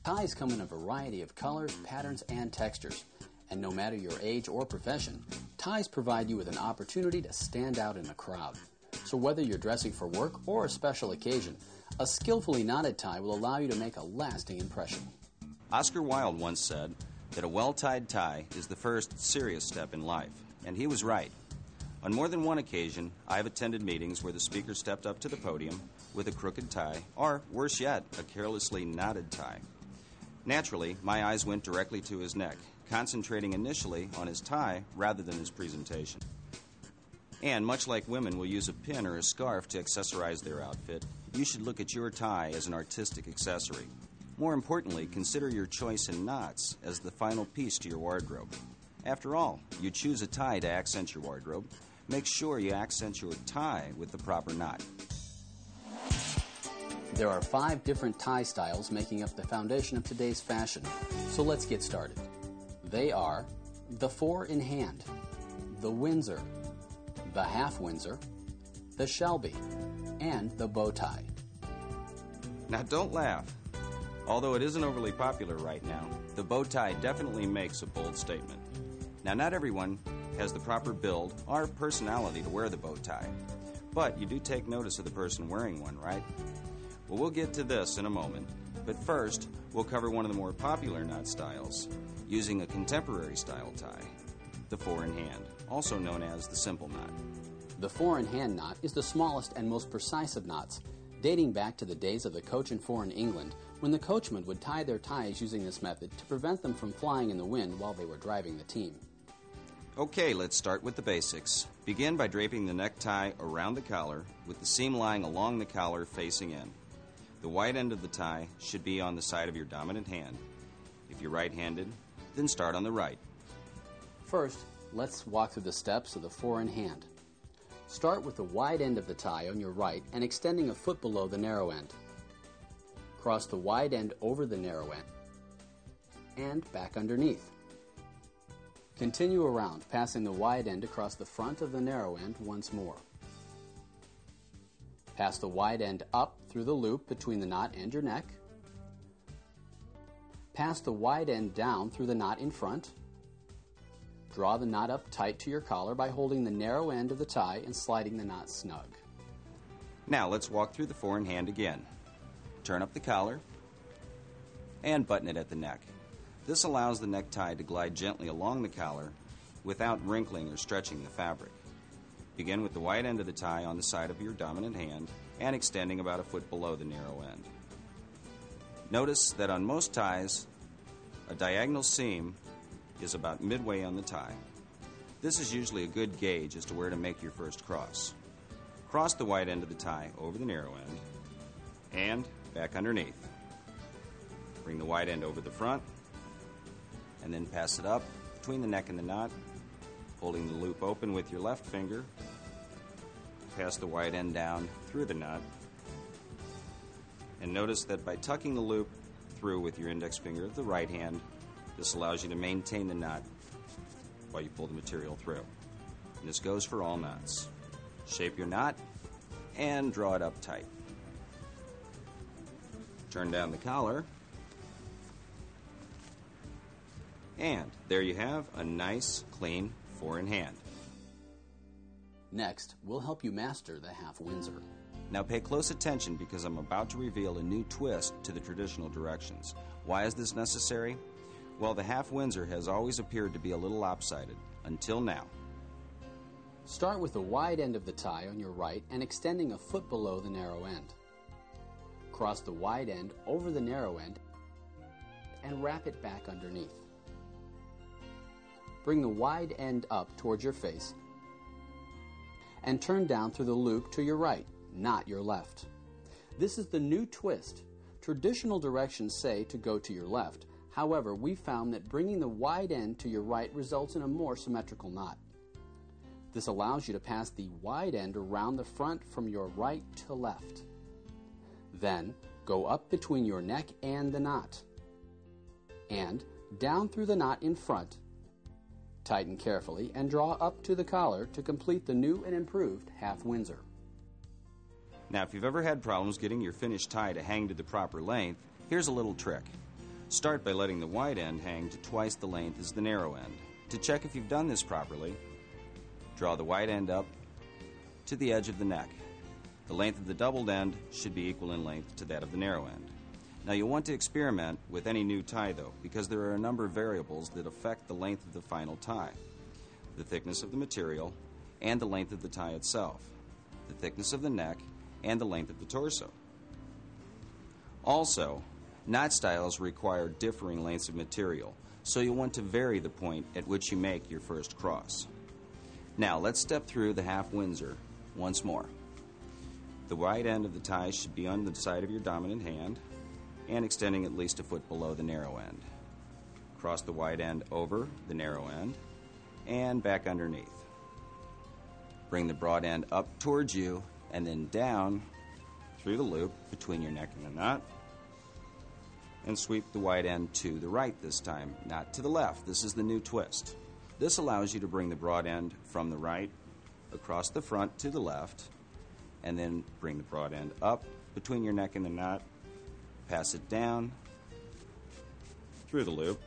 Ties come in a variety of colors, patterns, and textures. And no matter your age or profession, ties provide you with an opportunity to stand out in a crowd. So whether you're dressing for work or a special occasion, a skillfully knotted tie will allow you to make a lasting impression. Oscar Wilde once said that a well-tied tie is the first serious step in life, and he was right. On more than one occasion, I've attended meetings where the speaker stepped up to the podium with a crooked tie, or, worse yet, a carelessly knotted tie. Naturally, my eyes went directly to his neck, concentrating initially on his tie rather than his presentation. And much like women will use a pin or a scarf to accessorize their outfit, you should look at your tie as an artistic accessory. More importantly, consider your choice in knots as the final piece to your wardrobe. After all, you choose a tie to accent your wardrobe. Make sure you accent your tie with the proper knot. There are 5 different tie styles making up the foundation of today's fashion, so let's get started. They are the 4-in-hand, the Windsor, the half Windsor, the Shelby, and the bow tie. Now don't laugh. Although it isn't overly popular right now, the bow tie definitely makes a bold statement. Now not everyone has the proper build or personality to wear the bow tie, but you do take notice of the person wearing one, right? Well, we'll get to this in a moment, but first, we'll cover one of the more popular knot styles, using a contemporary style tie, the 4-in-hand, also known as the simple knot. The 4-in-hand knot is the smallest and most precise of knots, dating back to the days of the coach and 4 in England, when the coachmen would tie their ties using this method to prevent them from flying in the wind while they were driving the team. Okay, let's start with the basics. Begin by draping the necktie around the collar, with the seam lying along the collar facing in. The wide end of the tie should be on the side of your dominant hand. If you're right-handed, then start on the right. First, let's walk through the steps of the 4-in-hand. Start with the wide end of the tie on your right and extending a foot below the narrow end. Cross the wide end over the narrow end and back underneath. Continue around, passing the wide end across the front of the narrow end once more. Pass the wide end up through the loop between the knot and your neck. Pass the wide end down through the knot in front. Draw the knot up tight to your collar by holding the narrow end of the tie and sliding the knot snug. Now let's walk through the 4-in-hand again. Turn up the collar and button it at the neck. This allows the necktie to glide gently along the collar without wrinkling or stretching the fabric. Begin with the wide end of the tie on the side of your dominant hand and extending about a foot below the narrow end. Notice that on most ties, a diagonal seam is about midway on the tie. This is usually a good gauge as to where to make your first cross. Cross the wide end of the tie over the narrow end and back underneath. Bring the wide end over the front and then pass it up between the neck and the knot, holding the loop open with your left finger. Pass the wide end down through the knot. And notice that by tucking the loop through with your index finger of the right hand, this allows you to maintain the knot while you pull the material through. And this goes for all knots. Shape your knot and draw it up tight. Turn down the collar. And there you have a nice, clean 4-in-hand. Next, we'll help you master the half Windsor. Now pay close attention because I'm about to reveal a new twist to the traditional directions. Why is this necessary? Well, the half Windsor has always appeared to be a little lopsided, until now. Start with the wide end of the tie on your right and extending a foot below the narrow end. Cross the wide end over the narrow end and wrap it back underneath. Bring the wide end up towards your face and turn down through the loop to your right, not your left. This is the new twist. Traditional directions say to go to your left. However, we found that bringing the wide end to your right results in a more symmetrical knot. This allows you to pass the wide end around the front from your right to left. Then, go up between your neck and the knot, and down through the knot in front. Tighten carefully and draw up to the collar to complete the new and improved half Windsor. Now, if you've ever had problems getting your finished tie to hang to the proper length, here's a little trick. Start by letting the wide end hang to twice the length as the narrow end. To check if you've done this properly, draw the wide end up to the edge of the neck. The length of the doubled end should be equal in length to that of the narrow end. Now you'll want to experiment with any new tie though, because there are a number of variables that affect the length of the final tie. The thickness of the material and the length of the tie itself, the thickness of the neck and the length of the torso. Also, knot styles require differing lengths of material, so you'll want to vary the point at which you make your first cross. Now let's step through the half Windsor once more. The wide end of the tie should be on the side of your dominant hand and extending at least a foot below the narrow end. Cross the wide end over the narrow end and back underneath. Bring the broad end up towards you and then down through the loop between your neck and the knot, and sweep the wide end to the right this time, not to the left. This is the new twist. This allows you to bring the broad end from the right across the front to the left, and then bring the broad end up between your neck and the knot, pass it down through the loop,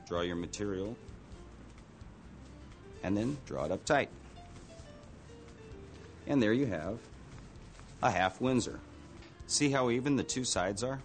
draw your material, and then draw it up tight. And there you have a half Windsor. See how even the two sides are?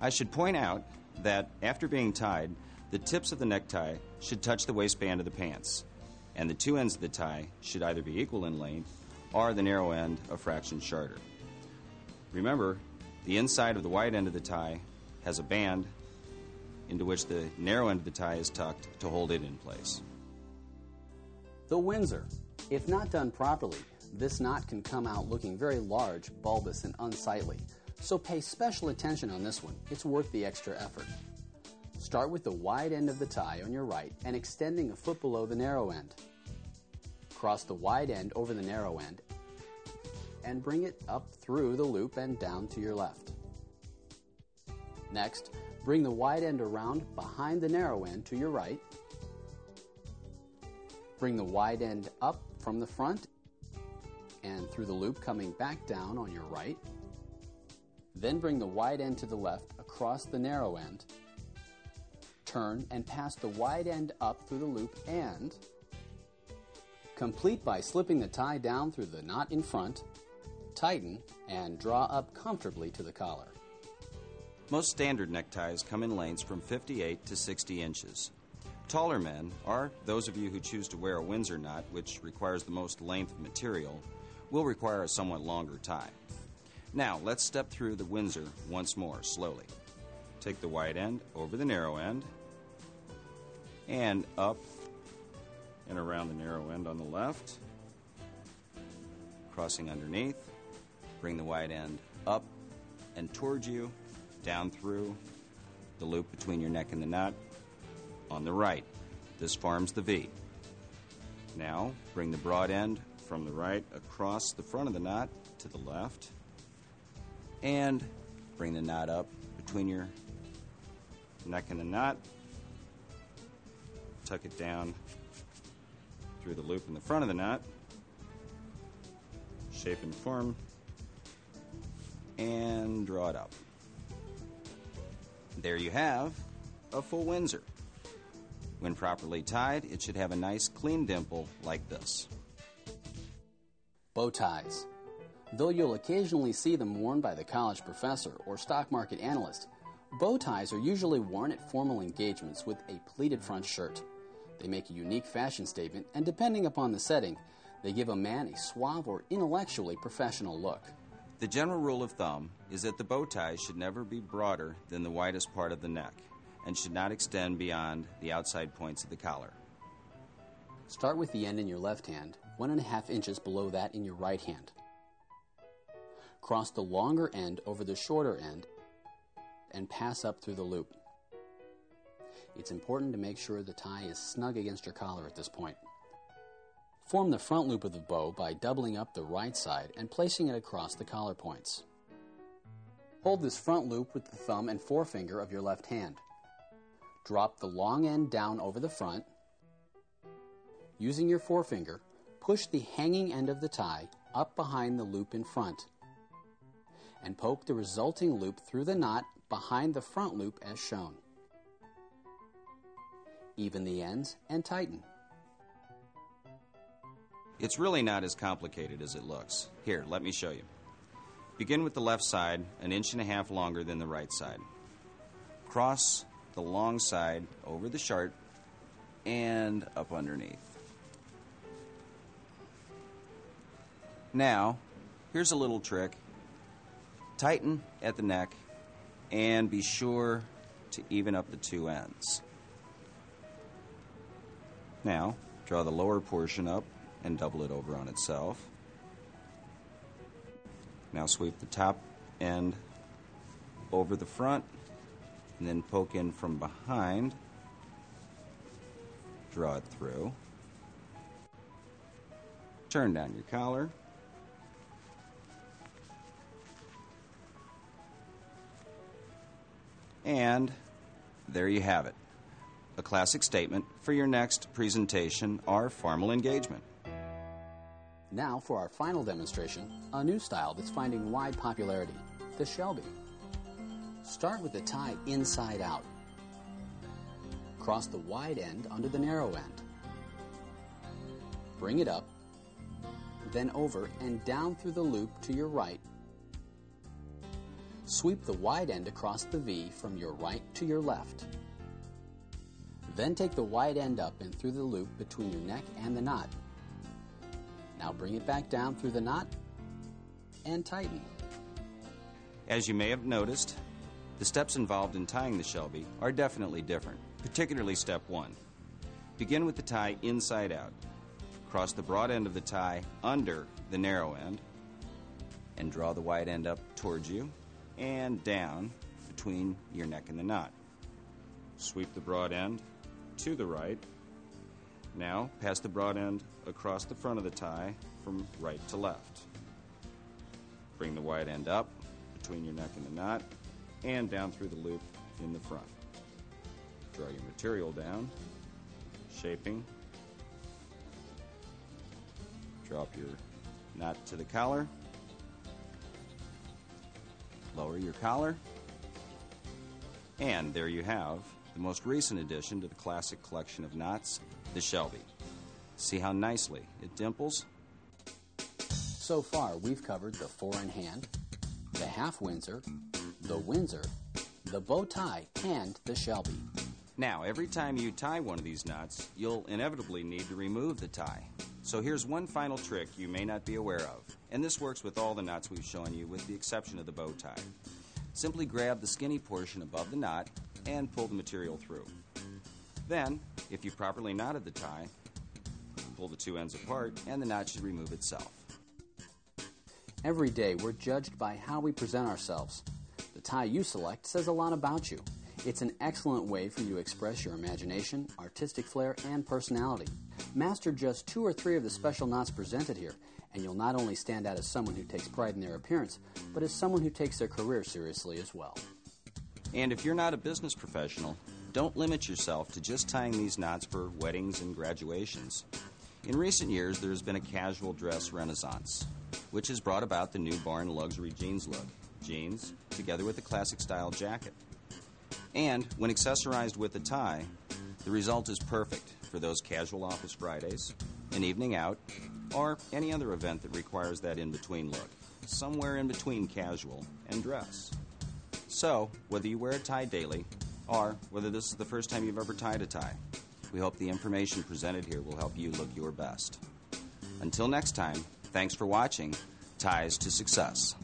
I should point out that after being tied, the tips of the necktie should touch the waistband of the pants, and the two ends of the tie should either be equal in length or the narrow end a fraction shorter. Remember, the inside of the wide end of the tie has a band into which the narrow end of the tie is tucked to hold it in place. The Windsor. If not done properly, this knot can come out looking very large, bulbous, and unsightly. So pay special attention on this one. It's worth the extra effort. Start with the wide end of the tie on your right and extending a foot below the narrow end. Cross the wide end over the narrow end and bring it up through the loop and down to your left. Next, bring the wide end around behind the narrow end to your right. Bring the wide end up from the front and through the loop coming back down on your right. Then bring the wide end to the left across the narrow end. Turn and pass the wide end up through the loop and complete by slipping the tie down through the knot in front, tighten, and draw up comfortably to the collar. Most standard neckties come in lengths from 58 to 60 inches. Taller men, or those of you who choose to wear a Windsor knot, which requires the most length of material, will require a somewhat longer tie. Now, let's step through the Windsor once more, slowly. Take the wide end over the narrow end, and up and around the narrow end on the left, crossing underneath. Bring the wide end up and towards you, down through the loop between your neck and the knot on the right. This forms the V. Now, bring the broad end from the right across the front of the knot to the left, and bring the knot up between your neck and the knot. Tuck it down through the loop in the front of the knot, shape and form, and draw it up. There you have a full Windsor. When properly tied, it should have a nice clean dimple like this. Bow ties. Though you'll occasionally see them worn by the college professor or stock market analyst, bow ties are usually worn at formal engagements with a pleated front shirt. They make a unique fashion statement, and depending upon the setting, they give a man a suave or intellectually professional look. The general rule of thumb is that the bow tie should never be broader than the widest part of the neck and should not extend beyond the outside points of the collar. Start with the end in your left hand, 1.5 inches below that in your right hand. Cross the longer end over the shorter end and pass up through the loop. It's important to make sure the tie is snug against your collar at this point. Form the front loop of the bow by doubling up the right side and placing it across the collar points. Hold this front loop with the thumb and forefinger of your left hand. Drop the long end down over the front. Using your forefinger, push the hanging end of the tie up behind the loop in front and poke the resulting loop through the knot behind the front loop as shown. Even the ends and tighten. It's really not as complicated as it looks. Here, let me show you. Begin with the left side, 1.5 inches longer than the right side. Cross the long side over the short and up underneath. Now, here's a little trick. Tighten at the neck and be sure to even up the two ends. Now, draw the lower portion up and double it over on itself. Now sweep the top end over the front and then poke in from behind. Draw it through. Turn down your collar. And there you have it. A classic statement for your next presentation or formal engagement. Now for our final demonstration, a new style that's finding wide popularity, the Shelby. Start with the tie inside out. Cross the wide end under the narrow end. Bring it up, then over and down through the loop to your right. Sweep the wide end across the V from your right to your left. Then take the wide end up and through the loop between your neck and the knot. Now bring it back down through the knot and tighten. As you may have noticed, the steps involved in tying the Shelby are definitely different, particularly step 1. Begin with the tie inside out. Cross the broad end of the tie under the narrow end and draw the wide end up towards you and down between your neck and the knot. Sweep the broad end to the right. Now pass the broad end across the front of the tie from right to left. Bring the wide end up between your neck and the knot and down through the loop in the front. Draw your material down, shaping. Drop your knot to the collar. Lower your collar. And there you have the most recent addition to the classic collection of knots, the Shelby. See how nicely it dimples? So far, we've covered the 4-in-hand, the half Windsor, the Windsor, the bow tie, and the Shelby. Now, every time you tie one of these knots, you'll inevitably need to remove the tie. So here's one final trick you may not be aware of, and this works with all the knots we've shown you with the exception of the bow tie. Simply grab the skinny portion above the knot and pull the material through. Then, if you've properly knotted the tie, pull the two ends apart and the knot should remove itself. Every day we're judged by how we present ourselves. The tie you select says a lot about you. It's an excellent way for you to express your imagination, artistic flair, and personality. Master just 2 or 3 of the special knots presented here, and you'll not only stand out as someone who takes pride in their appearance, but as someone who takes their career seriously as well. And if you're not a business professional, don't limit yourself to just tying these knots for weddings and graduations. In recent years, there has been a casual dress renaissance, which has brought about the newborn luxury jeans look. Jeans, together with a classic style jacket. And when accessorized with a tie, the result is perfect for those casual office Fridays, an evening out, or any other event that requires that in-between look, somewhere in between casual and dress. So, whether you wear a tie daily, or whether this is the first time you've ever tied a tie, we hope the information presented here will help you look your best. Until next time, thanks for watching Ties to Success.